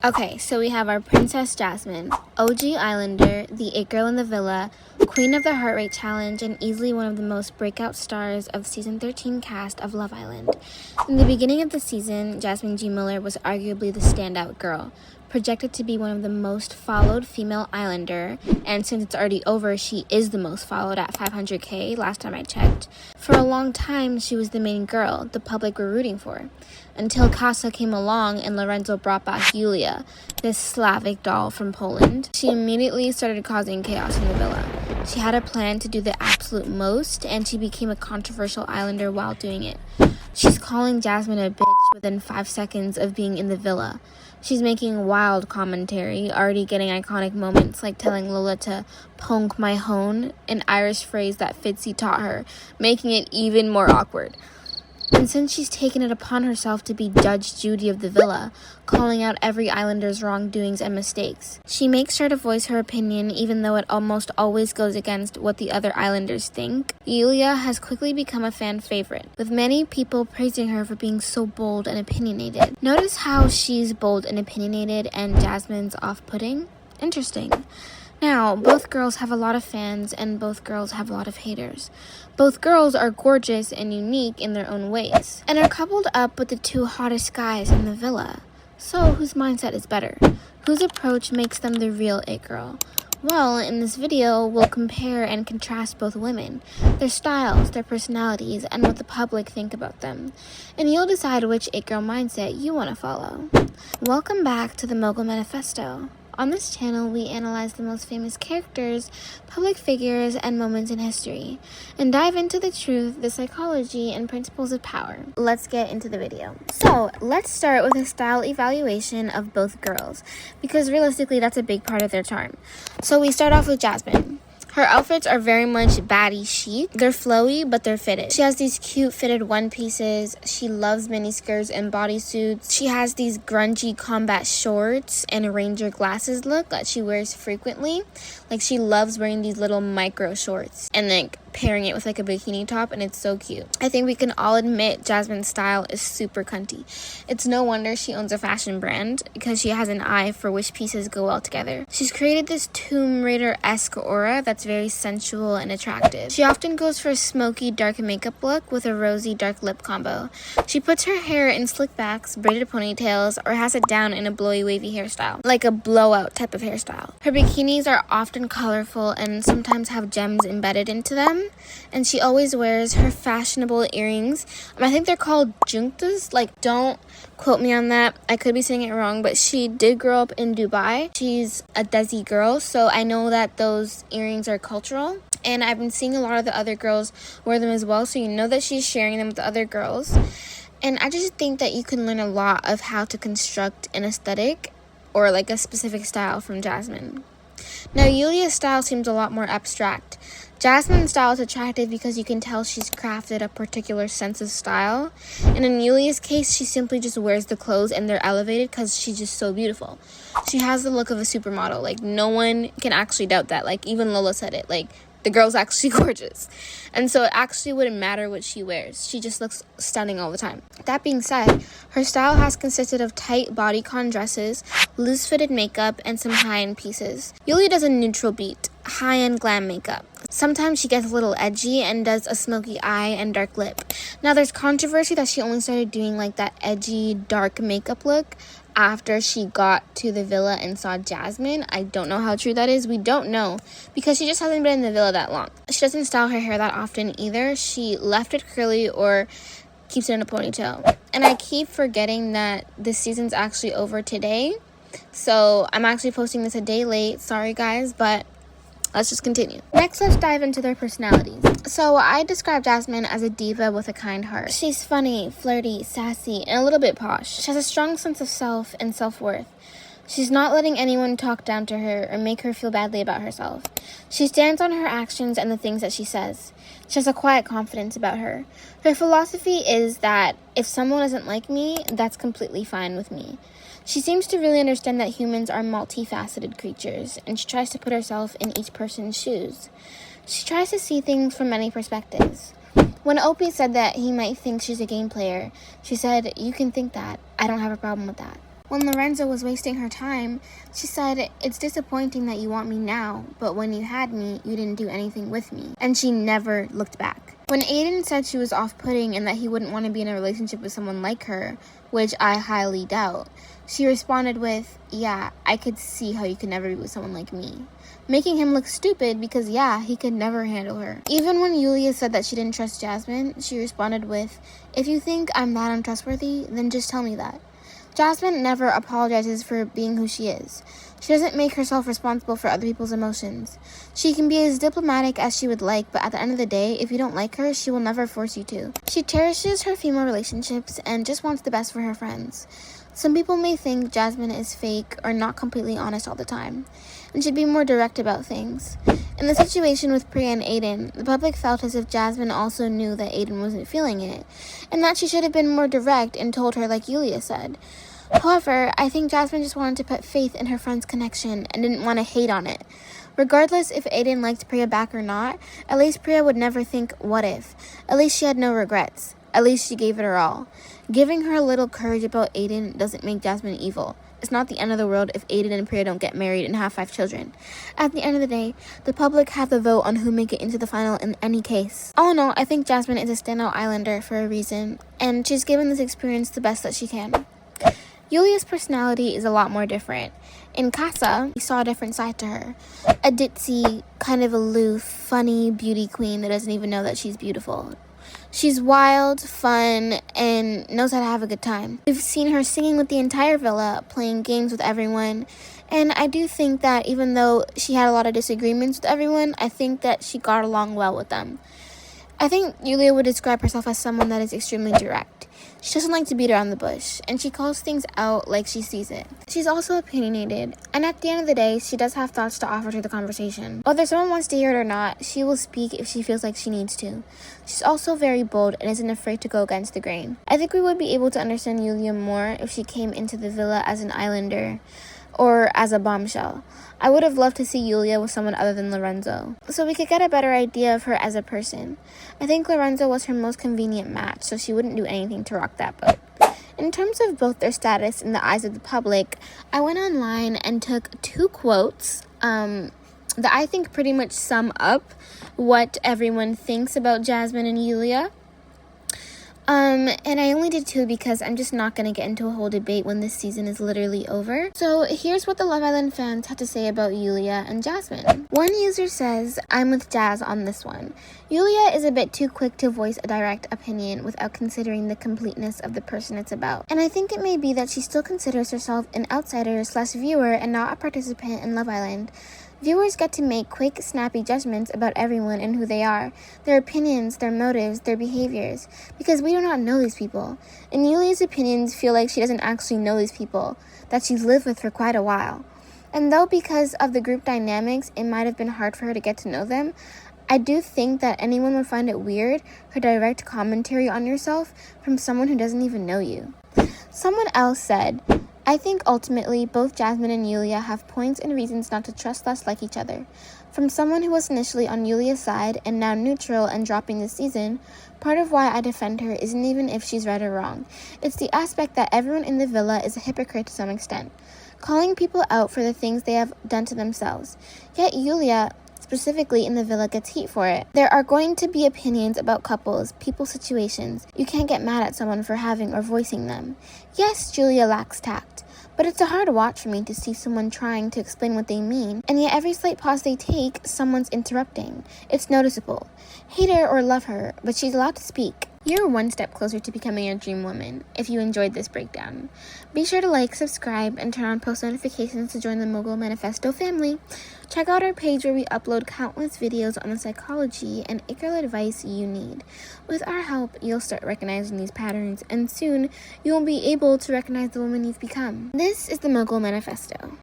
Okay, so we have our Princess Jasmine, OG Islander, the it girl in the villa, queen of the heart rate challenge, and easily one of the most breakout stars of season 13 cast of Love Island. In the beginning of the season, Jasmine G. Muller was arguably the standout girl, projected to be one of the most followed female Islander, and since it's already over, she is the most followed at 500k last time I checked. For a long time, she was the main girl the public were rooting for, until Casa came along and Lorenzo brought back Julia, this Slavic doll from Poland. She immediately started causing chaos in the villa. She had a plan to do the absolute most, and she became a controversial Islander while doing it. She's calling Jasmine a bitch within 5 seconds of being in the villa. She's making wild commentary, already getting iconic moments like telling Lola to ponk my hone, an Irish phrase that Fitzy taught her, making it even more awkward. And since she's taken it upon herself to be Judge Judy of the villa, calling out every Islander's wrongdoings and mistakes, she makes sure to voice her opinion even though it almost always goes against what the other Islanders think. Julia has quickly become a fan favorite, with many people praising her for being so bold and opinionated. Notice how she's bold and opinionated and Jasmine's off-putting? Interesting. Now, both girls have a lot of fans and both girls have a lot of haters. Both girls are gorgeous and unique in their own ways, and are coupled up with the two hottest guys in the villa. So, whose mindset is better? Whose approach makes them the real it girl? Well, in this video, we'll compare and contrast both women, their styles, their personalities, and what the public think about them. And you'll decide which it girl mindset you want to follow. Welcome back to the Mogul Manifesto. On this channel, we analyze the most famous characters, public figures, and moments in history, and dive into the truth, the psychology, and principles of power. Let's get into the video. So, let's start with a style evaluation of both girls, because realistically, that's a big part of their charm. So we start off with Jasmine. Her outfits are very much baddie chic. They're flowy, but they're fitted. She has these cute fitted one pieces. She loves miniskirts and bodysuits. She has these grungy combat shorts and a ranger glasses look that she wears frequently. Like, she loves wearing these little micro shorts and like pairing it with like a bikini top, and it's so cute. I think we can all admit Jasmine's style is super cunty. It's no wonder she owns a fashion brand, because she has an eye for which pieces go well together. She's created this Tomb Raider-esque aura that's very sensual and attractive. She often goes for a smoky dark makeup look with a rosy dark lip combo. She puts her hair in slick backs, braided ponytails, or has it down in a blowy wavy hairstyle, like a blowout type of hairstyle. Her bikinis are often colorful and sometimes have gems embedded into them. And she always wears her fashionable earrings. I think they're called juntas. Like, don't quote me on that. I could be saying it wrong, but she did grow up in Dubai. She's a Desi girl, so I know that those earrings are cultural. And I've been seeing a lot of the other girls wear them as well, so you know that she's sharing them with the other girls. And I just think that you can learn a lot of how to construct an aesthetic or like a specific style from Jasmine. Now, Julia's style seems a lot more abstract. Jasmine's style is attractive because you can tell she's crafted a particular sense of style. And in Julia's case, she simply just wears the clothes and they're elevated because she's just so beautiful. She has the look of a supermodel. Like, no one can actually doubt that. Like, even Lola said it. Like, the girl's actually gorgeous. And so it actually wouldn't matter what she wears. She just looks stunning all the time. That being said, her style has consisted of tight bodycon dresses, loose-fitted makeup, and some high-end pieces. Julia does a neutral beat, high-end glam makeup. Sometimes she gets a little edgy and does a smoky eye and dark lip. Now, there's controversy that she only started doing like that edgy, dark makeup look after she got to the villa and saw Jasmine. I don't know how true that is. We don't know, because she just hasn't been in the villa that long. She doesn't style her hair that often either. She left it curly or keeps it in a ponytail. And I keep forgetting that this season's actually over today. So I'm actually posting this a day late. Sorry guys, but let's just continue. Next, let's dive into their personalities. So I describe Jasmine as a diva with a kind heart. She's funny, flirty, sassy, and a little bit posh. She has a strong sense of self and self-worth. She's not letting anyone talk down to her or make her feel badly about herself. She stands on her actions and the things that she says. She has a quiet confidence about her. Her philosophy is that if someone doesn't like me, that's completely fine with me. She seems to really understand that humans are multifaceted creatures, and she tries to put herself in each person's shoes. She tries to see things from many perspectives. When Opie said that he might think she's a game player, she said, "You can think that. I don't have a problem with that." When Lorenzo was wasting her time, she said, "It's disappointing that you want me now, but when you had me, you didn't do anything with me." And she never looked back. When Aiden said she was off-putting and that he wouldn't want to be in a relationship with someone like her, which I highly doubt, she responded with, "Yeah, I could see how you could never be with someone like me," making him look stupid because, yeah, he could never handle her. Even when Julia said that she didn't trust Jasmine, she responded with, "If you think I'm that untrustworthy, then just tell me that." Jasmine never apologizes for being who she is. She doesn't make herself responsible for other people's emotions. She can be as diplomatic as she would like, but at the end of the day, if you don't like her, she will never force you to. She cherishes her female relationships and just wants the best for her friends. Some people may think Jasmine is fake or not completely honest all the time, and should be more direct about things. In the situation with Priya and Aiden, the public felt as if Jasmine also knew that Aiden wasn't feeling it, and that she should have been more direct and told her like Julia said. However, I think Jasmine just wanted to put faith in her friend's connection and didn't want to hate on it. Regardless if Aiden liked Priya back or not, at least Priya would never think, what if? At least she had no regrets. At least she gave it her all. Giving her a little courage about Aiden doesn't make Jasmine evil. It's not the end of the world if Aiden and Priya don't get married and have 5 children. At the end of the day, the public have the vote on who make it into the final in any case. All in all, I think Jasmine is a standout Islander for a reason, and she's given this experience the best that she can. Julia's personality is a lot more different. In Casa, we saw a different side to her. A ditzy, kind of aloof, funny beauty queen that doesn't even know that she's beautiful. She's wild, fun, and knows how to have a good time. We've seen her singing with the entire villa, playing games with everyone, and I do think that even though she had a lot of disagreements with everyone, I think that she got along well with them. I think Julia would describe herself as someone that is extremely direct. She doesn't like to beat around the bush, and she calls things out like she sees it. She's also opinionated, and at the end of the day, she does have thoughts to offer to the conversation. Whether someone wants to hear it or not, she will speak if she feels like she needs to. She's also very bold and isn't afraid to go against the grain. I think we would be able to understand Julia more if she came into the villa as an islander or as a bombshell. I would have loved to see Julia with someone other than Lorenzo, so we could get a better idea of her as a person. I think Lorenzo was her most convenient match, so she wouldn't do anything to rock that boat. In terms of both their status in the eyes of the public, I went online and took 2 quotes that I think pretty much sum up what everyone thinks about Jasmine and Julia. And I only did 2 because I'm just not going to get into a whole debate when this season is literally over. So here's what the Love Island fans had to say about Julia and Jasmine. One user says, "I'm with Jazz on this one. Julia is a bit too quick to voice a direct opinion without considering the completeness of the person it's about. And I think it may be that she still considers herself an outsider/viewer and not a participant in Love Island. Viewers get to make quick, snappy judgments about everyone and who they are, their opinions, their motives, their behaviors, because we do not know these people. And Julia's opinions feel like she doesn't actually know these people, that she's lived with for quite a while. And though because of the group dynamics, it might have been hard for her to get to know them, I do think that anyone would find it weird, her direct commentary on yourself from someone who doesn't even know you." Someone else said, "I think ultimately both Jasmine and Julia have points and reasons not to trust us like each other. From someone who was initially on Julia's side and now neutral and dropping this season, part of why I defend her isn't even if she's right or wrong. It's the aspect that everyone in the villa is a hypocrite to some extent, calling people out for the things they have done to themselves. Yet Julia, specifically in the villa, gets heat for it. There are going to be opinions about couples, people's situations. You can't get mad at someone for having or voicing them. Yes, Julia lacks tact, but it's a hard watch for me to see someone trying to explain what they mean, and yet every slight pause they take, someone's interrupting. It's noticeable. Hate her or love her, but she's allowed to speak. You're one step closer to becoming your dream woman if you enjoyed this breakdown. Be sure to like, subscribe, and turn on post notifications to join the Mogul Manifesto family. Check out our page where we upload countless videos on the psychology and ItGirl advice you need. With our help, you'll start recognizing these patterns, and soon you will be able to recognize the woman you've become. This is the Mogul Manifesto.